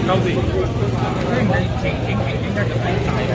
câu gì cái này chuyển ra được anh tài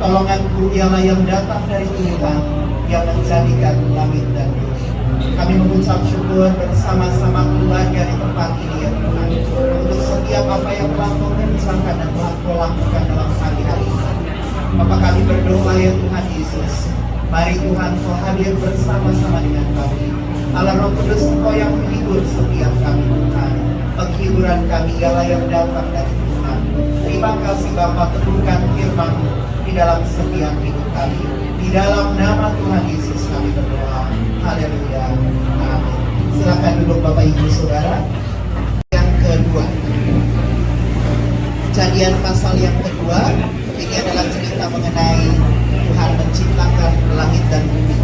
pertolonganku ialah yang datang dari Tuhan yang menjadikan langit dan bumi. Kami mengucap syukur bersama-sama keluarga di tempat ini ya Tuhan, untuk setiap apa yang telah Kau rencanakan dan telah Kau lakukan dalam hari-hari ini. Bapa, kami berdoa ya Tuhan Yesus, mari Tuhan Kau hadir bersama-sama dengan kami. Allah Roh Kudus, Engkau yang menghibur setiap kami Tuhan. Penghiburan kami ialah yang datang dari Tuhan. Terima kasih Bapa, teguhkan firman-Mu di dalam setiap hidup kami. Di dalam nama Tuhan Yesus kami berdoa. Haleluya. Amin. Silakan duduk Bapak Ibu Saudara. Yang kedua, Kejadian pasal yang kedua, ini adalah cerita mengenai Tuhan menciptakan langit dan bumi.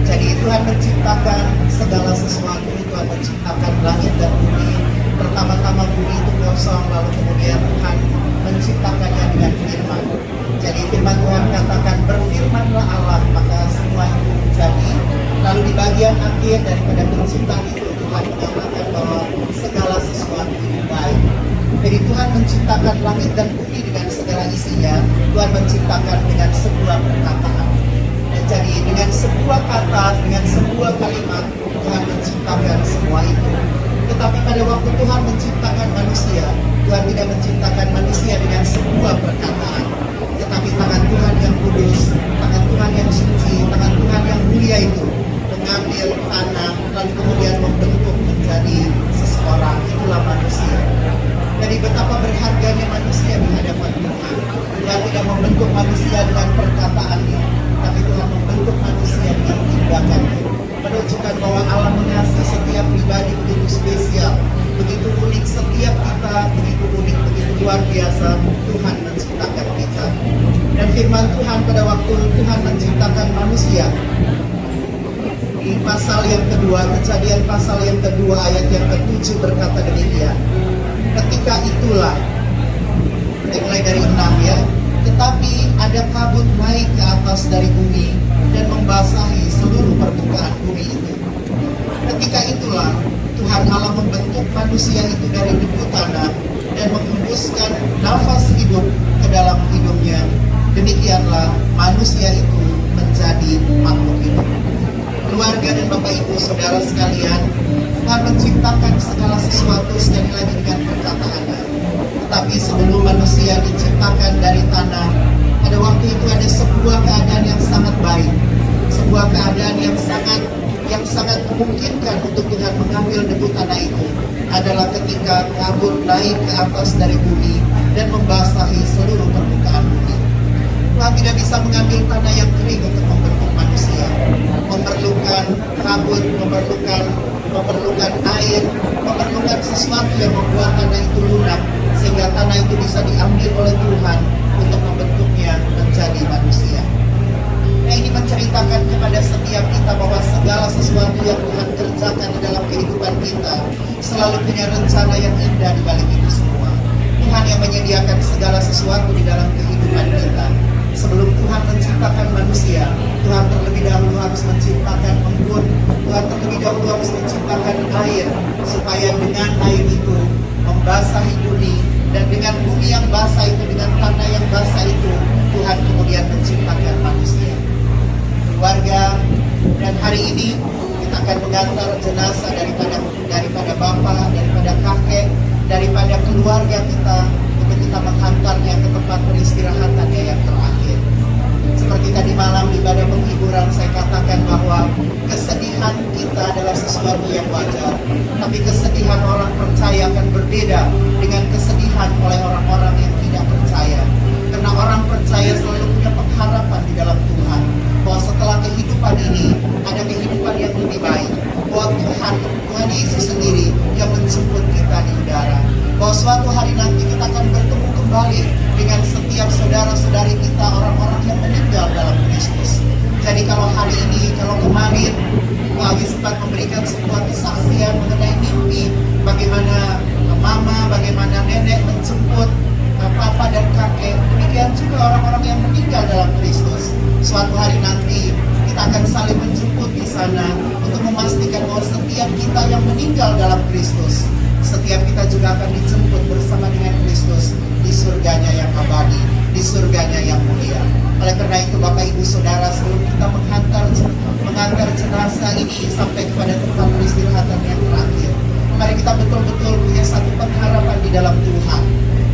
Jadi Tuhan menciptakan segala sesuatu, Tuhan menciptakan langit dan bumi. Pertama-tama bumi itu kosong, lalu kemudian Tuhan menciptakannya dengan firman. Jadi firman Tuhan katakan, berfirmanlah Allah, maka semua itu menjadi. Lalu di bagian akhir daripada penciptaan itu Tuhan mengatakan bahwa segala sesuatu itu baik. Jadi Tuhan menciptakan langit dan bumi dengan segala isinya. Tuhan menciptakan dengan sebuah perkataan. Jadi dengan sebuah kata, dengan sebuah kalimat, Tuhan menciptakan semua itu. Tetapi pada waktu Tuhan menciptakan manusia, Tuhan tidak menciptakan manusia dengan sebuah perkataan. Tetapi tangan Tuhan yang kudus, tangan Tuhan yang suci, tangan Tuhan yang mulia itu mengambil tanah, lalu kemudian membentuk menjadi seseorang. Itulah manusia. Jadi betapa berharganya manusia di hadapan Tuhan. Tuhan tidak membentuk manusia dengan perkataannya, tapi Tuhan membentuk manusia dengan tindakannya, menunjukkan bahwa Allah mengasihi setiap pribadi begitu spesial, begitu unik. Setiap kita begitu unik, begitu luar biasa Tuhan menciptakan kita. Dan firman Tuhan pada waktu Tuhan menciptakan manusia, di pasal yang kedua, Kejadian pasal yang kedua ayat yang ke-7 berkata demikian. Ketika itulah, kita mulai dari 6 ya. Tetapi ada kabut naik ke atas dari bumi dan membasahi seluruh permukaan bumi itu. Ketika itulah Tuhan Allah membentuk manusia itu dari debu tanah dan menghembuskan nafas hidup ke dalam hidungnya. Demikianlah manusia itu menjadi makhluk hidup. Keluarga dan Bapak Ibu Saudara sekalian, Tuhan menciptakan segala sesuatu sekali lagi dengan perkataannya. Tetapi sebelum manusia diciptakan dari tanah, pada waktu itu ada sebuah keadaan yang sangat baik, sebuah keadaan yang sangat memungkinkan untuk Tuhan mengambil debu tanah itu adalah ketika kabut naik ke atas dari bumi dan membasahi seluruh permukaan bumi. Tuhan tidak bisa mengambil tanah yang kering untuk membentuk manusia. Memerlukan kabut, memerlukan air, memerlukan sesuatu yang membuat tanah itu lunak, sehingga tanah itu bisa diambil oleh Tuhan untuk membentuknya menjadi manusia. Nah, ini menceritakan kepada setiap kita bahwa segala sesuatu yang Tuhan kerjakan di dalam kehidupan kita selalu punya rencana yang indah di balik itu semua. Tuhan yang menyediakan segala sesuatu di dalam kehidupan kita. Sebelum Tuhan menciptakan manusia, Tuhan terlebih dahulu harus menciptakan embun. Tuhan terlebih dahulu harus menciptakan air, supaya dengan air itu membasahi bumi, dan dengan bumi yang basah itu, dengan tanah yang basah itu, Tuhan kemudian menciptakan manusia. Keluarga, dan hari ini kita akan mengantar jenazah daripada bapak, daripada kakek, daripada keluarga kita, untuk kita menghantarnya ke tempat peristirahatannya yang terakhir. Seperti tadi malam di ibadah penghiburan saya katakan bahwa kesedihan kita adalah sesuatu yang wajar, tapi kesedihan orang percaya akan berbeda dengan kesedihan oleh orang-orang yang tidak percaya. Karena orang percaya selalu punya pengharapan di dalam Tuhan, bahwa setelah kehidupan ini ada kehidupan yang lebih baik, bahwa Tuhan Yesus sendiri yang menjemput kita di udara, bahwa suatu hari nanti kita akan bertemu kembali dengan setiap saudara-saudari kita, orang-orang yang meninggal dalam Kristus. Jadi kalau hari ini, kalau kemarin kami sempat memberikan sebuah kesaksian mengenai mimpi, bagaimana mama, bagaimana nenek menjemput papa dan kakek, demikian juga orang-orang yang meninggal dalam Kristus. Suatu hari nanti kita akan saling menjemput di sana untuk memastikan bahwa setiap kita yang meninggal dalam Kristus, setiap kita juga akan dijemput bersama dengan Kristus di surganya yang abadi, di surganya yang mulia. Oleh karena itu Bapak Ibu Saudara, sebelum kita mengantar jenazah ini sampai kepada tempat peristirahatan yang terakhir, mari kita betul-betul punya satu pengharapan di dalam Tuhan,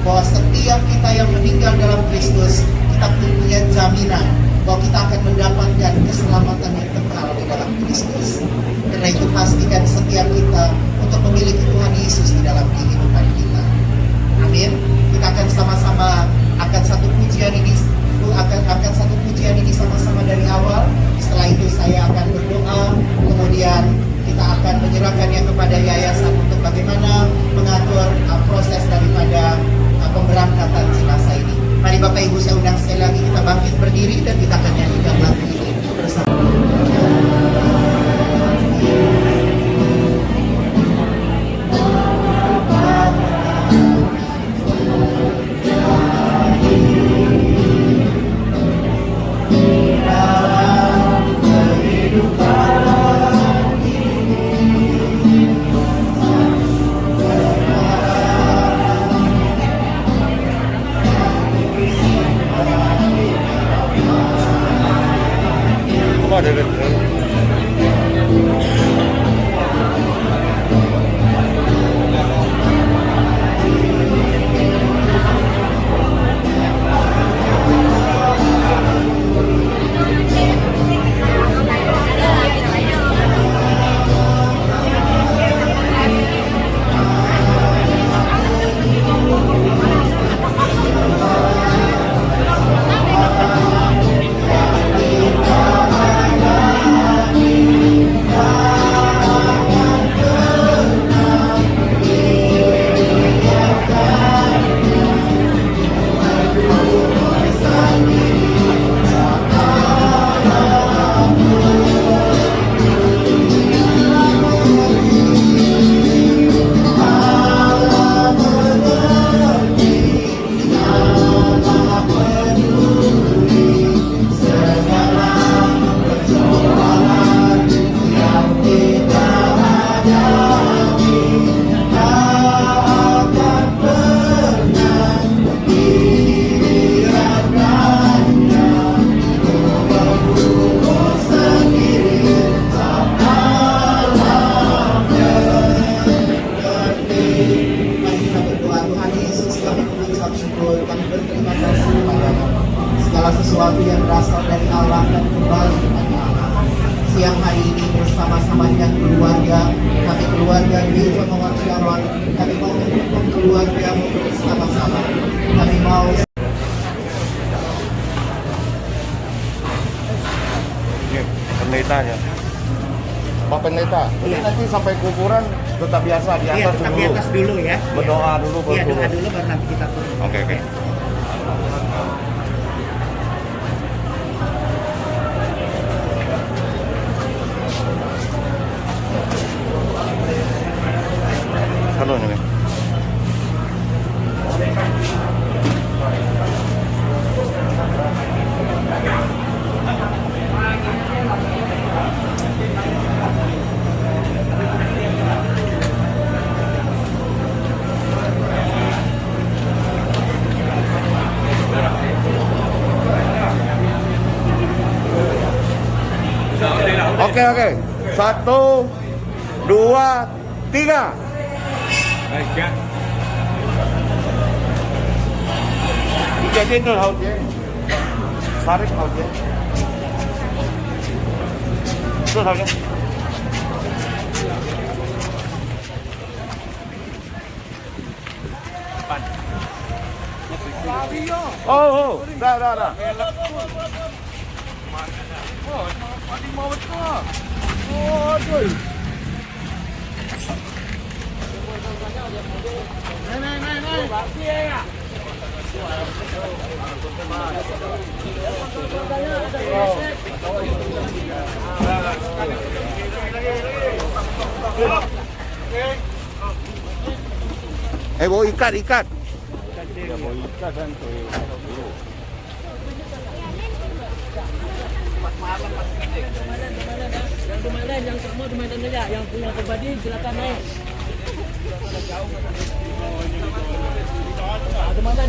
bahwa setiap kita yang meninggal dalam Kristus, kita punya jaminan bahwa kita akan mendapatkan keselamatan yang kekal di dalam Kristus. Karena itu pastikan setiap kita untuk memiliki Tuhan Yesus di dalam kehidupan kita. Amin. Kita akan sama-sama akan satu pujian ini sama-sama dari awal. Setelah itu saya akan berdoa, kemudian kita akan menyerahkannya kepada yayasan untuk bagaimana mengatur proses daripada pemberangkatan jenazah ini. Mari Bapak Ibu saya undang sekali lagi, kita bangkit berdiri dan kita akan nyanyikan lagu ini bersama. Apa ada sesuatu yang berasal dari Allah dan kembali kepada Allah. Siang hari ini bersama-sama dengan keluarga, kami keluarga Gereja Mawar Ciaron, kami mau mendukung keluarga bersama-sama. Kami mau Ini pendetanya. Pak Pendeta, ini nanti sampai kuburan tetap biasa di atas Iya, tetap dulu. di atas dulu ya. Berdoa dulu baru Iya, doa turun. dulu baru nanti kita turun. Oke. Halo nih. Oke. 1, 2, 3. Baik ya. Jadi itu lautnya. Sarip lautnya. Itu lautnya. Oh, dah. Bawa ikat. Yang Dumalan, yang semua Dumalan saja. Yang punya pribadi silakan naik. Dumalan.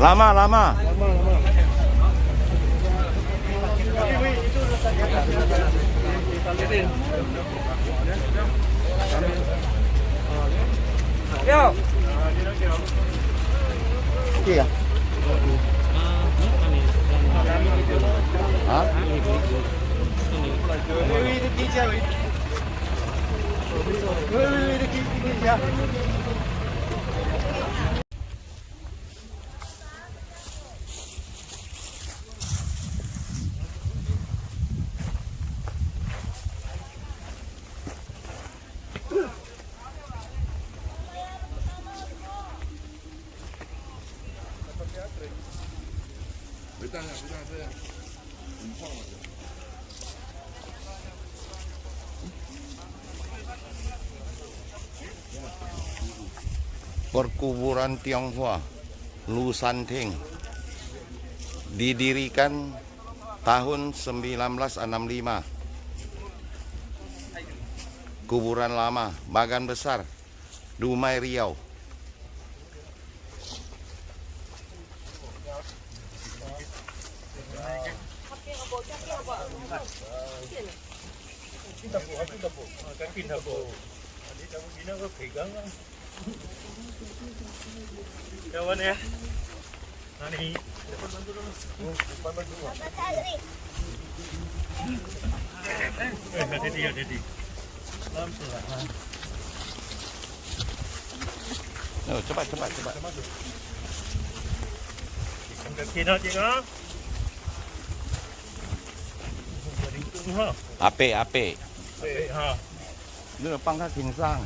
Lama. Yo. Iya. Hah? Perkuburan Tionghoa Lusanteng didirikan tahun 1965. Kuburan lama, bagan besar, Dumai Riau. Kawan ya. Ani. Jadi. Oh, cepat. Kena tengok. Ape. Ha. Ini pangkat hingsang.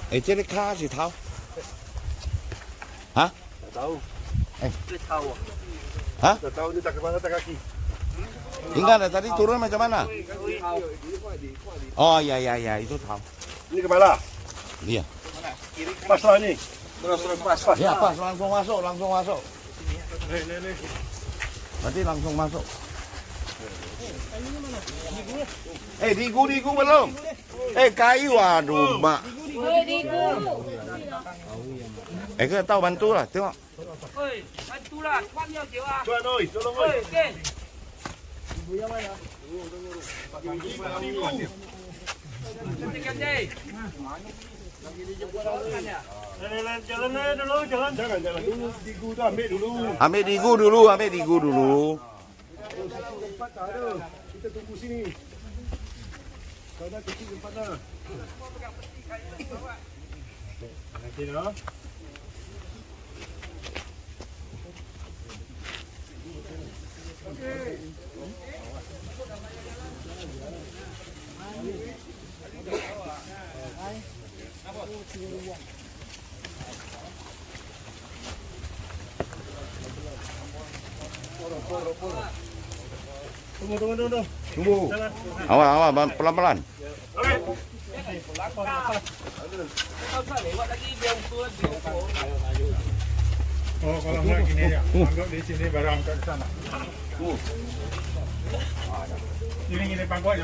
Ini kah si tahu? Hah? Tak tahu. Dia tahu. Hah? Tak tahu dia tak ke mana tak kaki. Enggak, tadi turun macam mana? Oh ya, itu tahu. Ini kepala. Iya. Pas lah ni. Pas. Ya, pas langsung masuk. Berarti langsung masuk. Digu belum? Kayu, aduh, Mak. Oi, Diku. Eka tahu bantu lah, tengok. Oi, bantulah. Cepat dia jiwa. Tuan oi, tolong Oi, oi. Ken. Ganti-ganti. Jalan dulu, jalan. Jangan dulu. Digu tu ambil dulu. Ambil digu dulu, ambil digu dulu. Tempat tak ada. Kita tunggu sini. Kau dah kecil tempat dah. Nanti dah. Tunggu. Tunggu. Awal, pelan-pelan. Okey. Kau tak lewat lagi dia pun. Oh, kalau enggak gini aja. Anggap di sini baru angkat ke sana. Ini pangkok ya.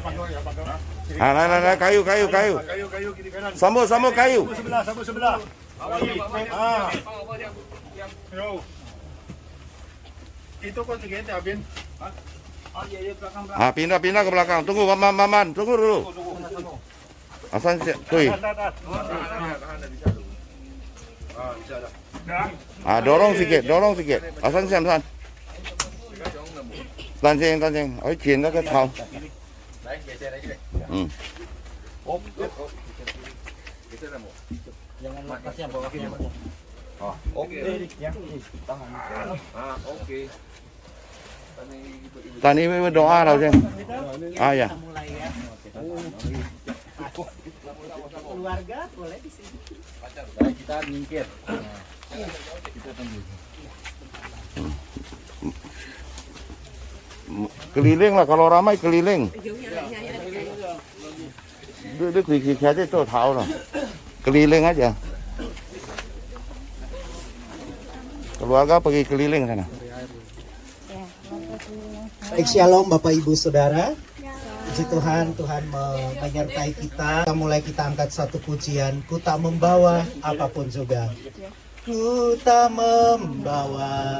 Nah, kayu. Kayu kiri kanan. Sambung kayu. Sambung sebelah. Ah. Yo. Itu kok tiga Abin. Ah, pindah ke belakang. Tunggu, Maman. Tunggu dulu. Hasan, tuh. Ah, dorong sikit. Hasan. Tancing. Ôi, chuyển ra cái thau. Ừ. Tani mới doa đâu chứ. Ah, ya. Keluarga boleh di sini. Kita nyingkir. Keliling lah, kalau ramai keliling. Dia kiri aja tuh tahu lah. Keliling aja. Keluarga pergi keliling sana. Baik, shalom Bapak Ibu Saudara. Puji Tuhan menyertai kita. Mulai kita angkat satu pujian. Ku tak membawa apapun juga. Ku tak membawa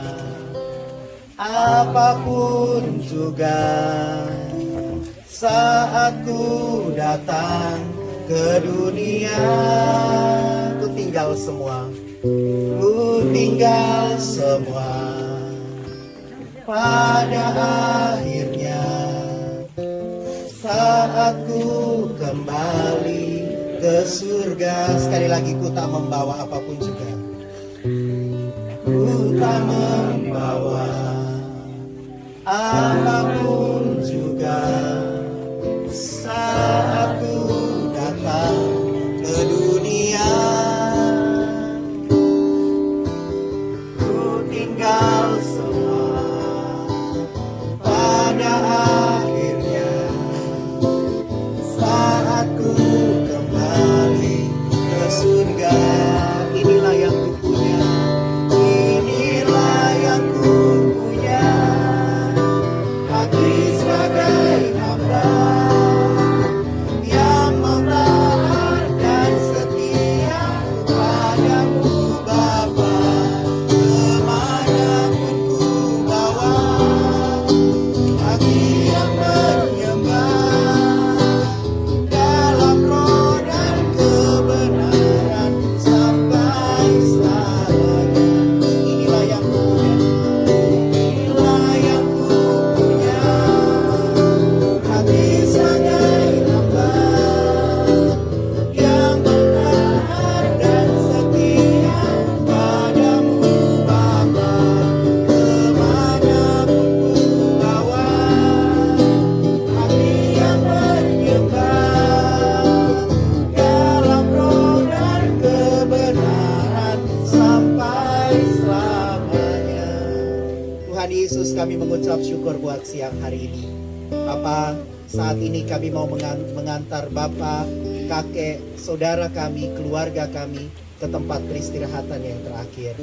apapun juga. Saat ku datang ke dunia, ku tinggal semua. Pada akhirnya saat ku kembali ke surga. Sekali lagi, ku tak membawa apapun juga. Ku tak membawa apapun juga. Saat ku datang ke dunia, ku tinggal semua. Pada akhirnya saat ku kembali ke surga. Inilah yang ku punya, inilah yang ku punya. Hati sebagai hamba yang mentaat dan setia padamu Bapa. Kemanapun ku bawa, hati yang menyembah dalam roh dan kebenaran sampai selamanya. Inilah yang ku punya, hati sebagai hamba yang mentaat dan setia padamu Bapa. Kemanapun ku bawa, hati yang menyembah dalam roh dan kebenaran sampai selamanya. Tuhan Yesus, kami mengucap syukur buat siang hari ini. Bapa, saat ini kami mau mengantar Bapak, kakek, saudara kami, keluarga kami ke tempat peristirahatan yang terakhir.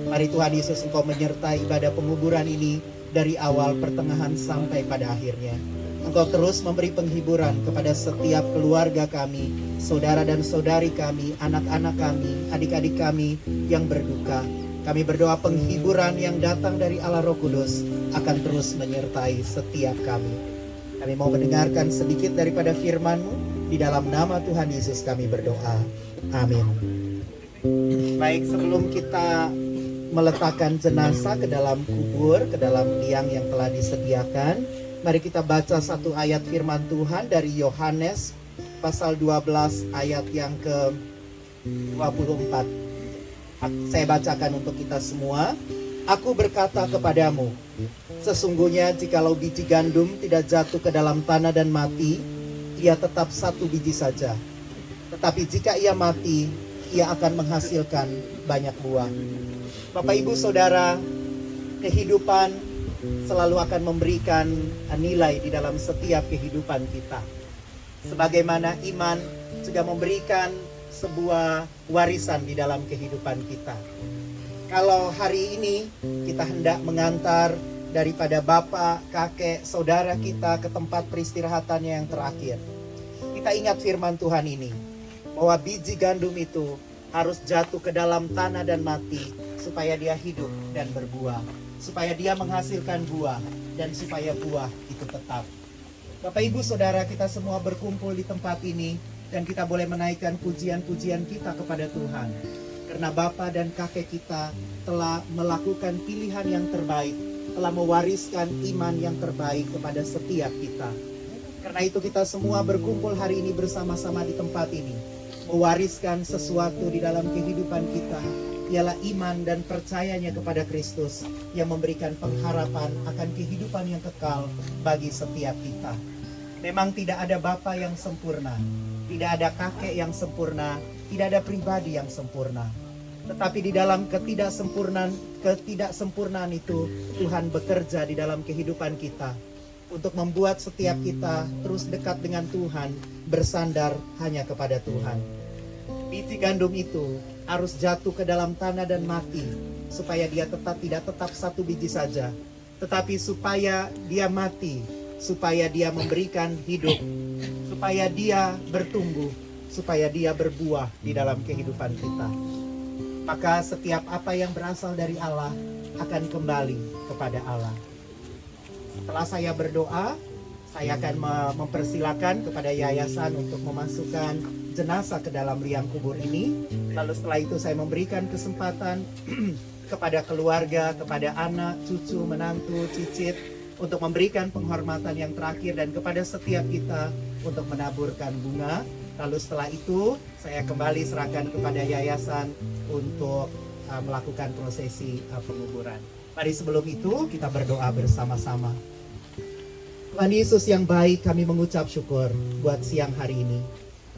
Mari Tuhan Yesus, Engkau menyertai ibadah penguburan ini dari awal, pertengahan, sampai pada akhirnya. Engkau terus memberi penghiburan kepada setiap keluarga kami, saudara dan saudari kami, anak-anak kami, adik-adik kami yang berduka. Kami berdoa penghiburan yang datang dari Allah Roh Kudus akan terus menyertai setiap kami. Kami mau mendengarkan sedikit daripada firman-Mu. Di dalam nama Tuhan Yesus kami berdoa. Amin. Baik, sebelum kita meletakkan jenazah ke dalam kubur, ke dalam liang yang telah disediakan, mari kita baca satu ayat firman Tuhan dari Yohanes pasal 12 ayat yang ke-24. Saya bacakan untuk kita semua. Aku berkata kepadamu, sesungguhnya jikalau biji gandum tidak jatuh ke dalam tanah dan mati, ia tetap satu biji saja. Tetapi jika ia mati, ia akan menghasilkan banyak buah. Bapak, Ibu, Saudara, kehidupan selalu akan memberikan nilai di dalam setiap kehidupan kita. Sebagaimana iman juga memberikan sebuah warisan di dalam kehidupan kita. Kalau hari ini kita hendak mengantar daripada bapak, kakek, saudara kita ke tempat peristirahatannya yang terakhir, kita ingat firman Tuhan ini, bahwa biji gandum itu harus jatuh ke dalam tanah dan mati, supaya dia hidup dan berbuah, supaya dia menghasilkan buah, dan supaya buah itu tetap. Bapak, Ibu, Saudara, kita semua berkumpul di tempat ini, dan kita boleh menaikkan pujian-pujian kita kepada Tuhan. Karena Bapa dan kakek kita telah melakukan pilihan yang terbaik, telah mewariskan iman yang terbaik kepada setiap kita. Karena itu kita semua berkumpul hari ini bersama-sama di tempat ini, mewariskan sesuatu di dalam kehidupan kita, ialah iman dan percayanya kepada Kristus yang memberikan pengharapan akan kehidupan yang kekal bagi setiap kita. Memang tidak ada bapa yang sempurna, tidak ada kakek yang sempurna, tidak ada pribadi yang sempurna. Tetapi di dalam ketidaksempurnaan itu, Tuhan bekerja di dalam kehidupan kita untuk membuat setiap kita terus dekat dengan Tuhan, bersandar hanya kepada Tuhan. Biji gandum itu harus jatuh ke dalam tanah dan mati, supaya dia tidak tetap satu biji saja, tetapi supaya dia mati, supaya dia memberikan hidup, supaya dia bertumbuh, supaya dia berbuah di dalam kehidupan kita. Maka setiap apa yang berasal dari Allah akan kembali kepada Allah. Setelah saya berdoa, saya akan mempersilakan kepada yayasan untuk memasukkan jenazah ke dalam liang kubur ini. Lalu setelah itu saya memberikan kesempatan kepada keluarga, kepada anak, cucu, menantu, cicit, untuk memberikan penghormatan yang terakhir, dan kepada setiap kita untuk menaburkan bunga. Lalu setelah itu saya kembali serahkan kepada yayasan untuk melakukan prosesi penguburan. Mari sebelum itu kita berdoa bersama-sama. Tuhan Yesus yang baik, kami mengucap syukur buat siang hari ini.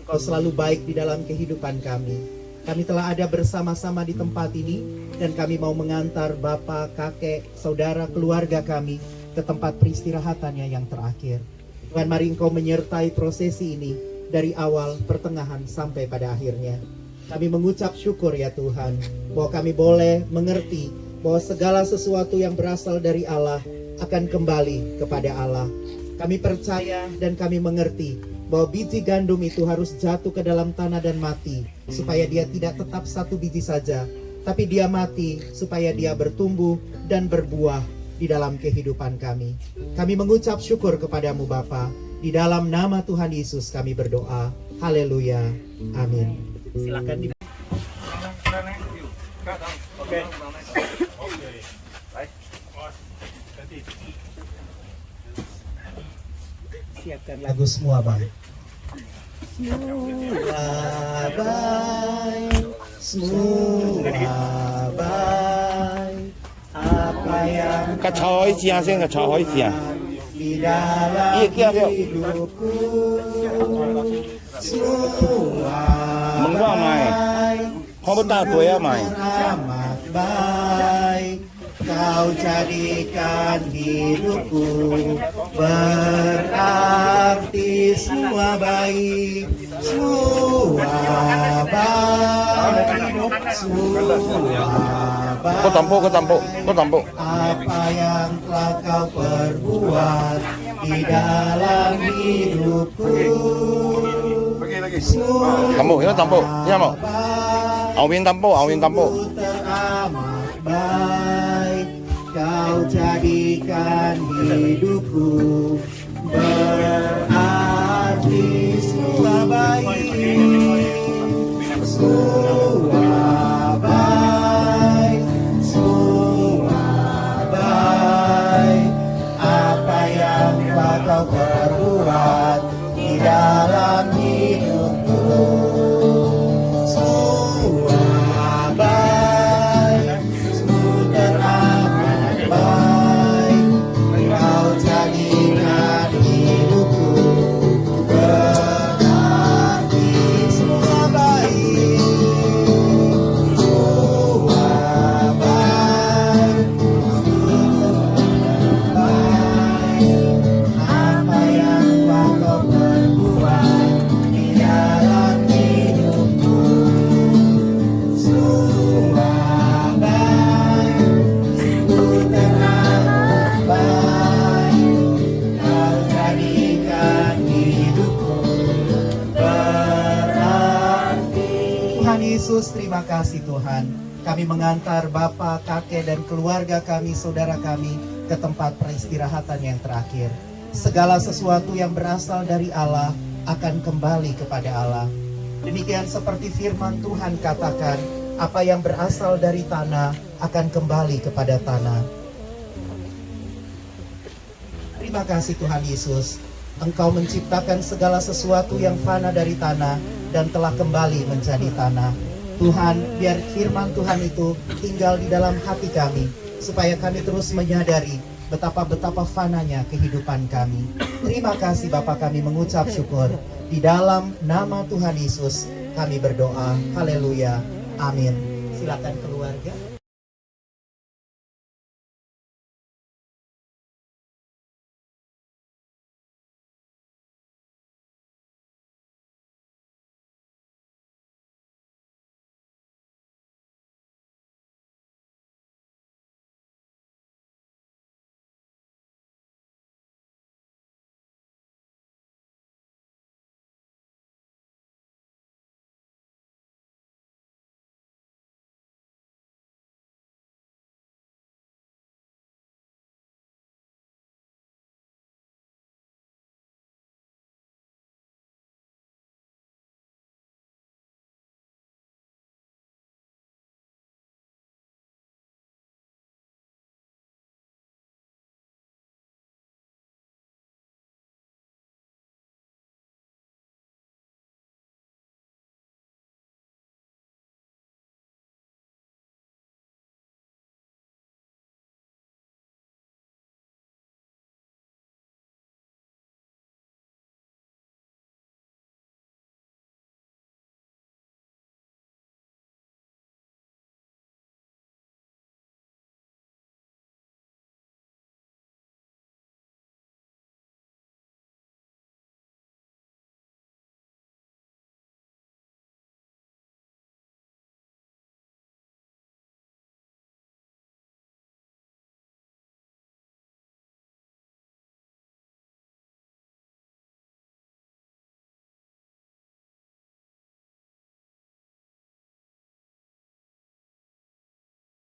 Engkau selalu baik di dalam kehidupan kami. Kami telah ada bersama-sama di tempat ini, dan kami mau mengantar Bapa, kakek, saudara, keluarga kami ke tempat peristirahatannya yang terakhir. Tuhan, mari Engkau menyertai prosesi ini dari awal, pertengahan, sampai pada akhirnya. Kami mengucap syukur ya Tuhan, bahwa kami boleh mengerti bahwa segala sesuatu yang berasal dari Allah akan kembali kepada Allah. Kami percaya dan kami mengerti bahwa biji gandum itu harus jatuh ke dalam tanah dan mati, supaya dia tidak tetap satu biji saja, tapi dia mati supaya dia bertumbuh dan berbuah di dalam kehidupan kami. Kami mengucap syukur kepadamu Bapa. Di dalam nama Tuhan Yesus kami berdoa. Haleluya. Amin. Silakan di... Oke. Siapkan lagu semua baik. Semua baik. Apa yang di dalam hidupku, semua amat baik. Kau jadikan hidupku berarti semua baik, semua baik, semua baik. Kau tampuk. Apa yang telah kau perbuat di dalam hidupku. Pergi lagi. Tampo, ya tampo. Ya mau. Awin tampo, awin tampo. Teramat baik, kau jadikan hidupku berarti semua baik, semua baik, semua baik. Apa yang kau perbuat di dalam hidupku, semua baik, semua teramat baik. Kau jadikan hidupku berarti semua baik, semua baik, semua baik. Apa yang kau perbuat di dalam hidupku, semua baik, semua teramat baik. Kau jadikan hidupku berarti. Tuhan Yesus, terima kasih Tuhan. Kami mengantar Bapak, kakek, dan keluarga kami, saudara kami ke tempat peristirahatan yang terakhir. Segala sesuatu yang berasal dari Allah akan kembali kepada Allah. Demikian seperti firman Tuhan katakan, apa yang berasal dari tanah akan kembali kepada tanah. Terima kasih Tuhan Yesus, Engkau menciptakan segala sesuatu yang fana dari tanah dan telah kembali menjadi tanah. Tuhan, biar firman Tuhan itu tinggal di dalam hati kami, supaya kami terus menyadari betapa fananya kehidupan kami. Terima kasih Bapa, kami mengucap syukur. Di dalam nama Tuhan Yesus kami berdoa. Haleluya. Amin. Silakan keluarga.